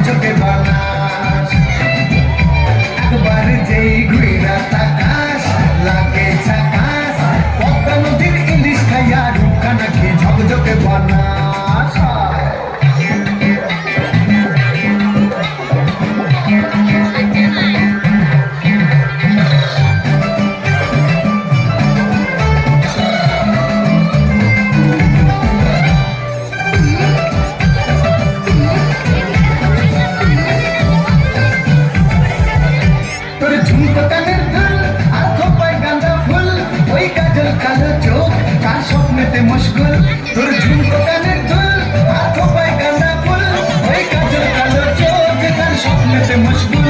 ঝকঝকে বানাস একবার যেই ঘুইরা তাকাস লাগে ঝাকাস পদ্মা নদীর ইলিশ খাইয়া রুখা নাকি ঝকঝকে বানাস মুশকুল তোর ঝুমকো কানের দুল আর খোপায় গাঁদা ফুল ওই কাজল কালো চোখ তার স্বপ্নেতে মুশকুল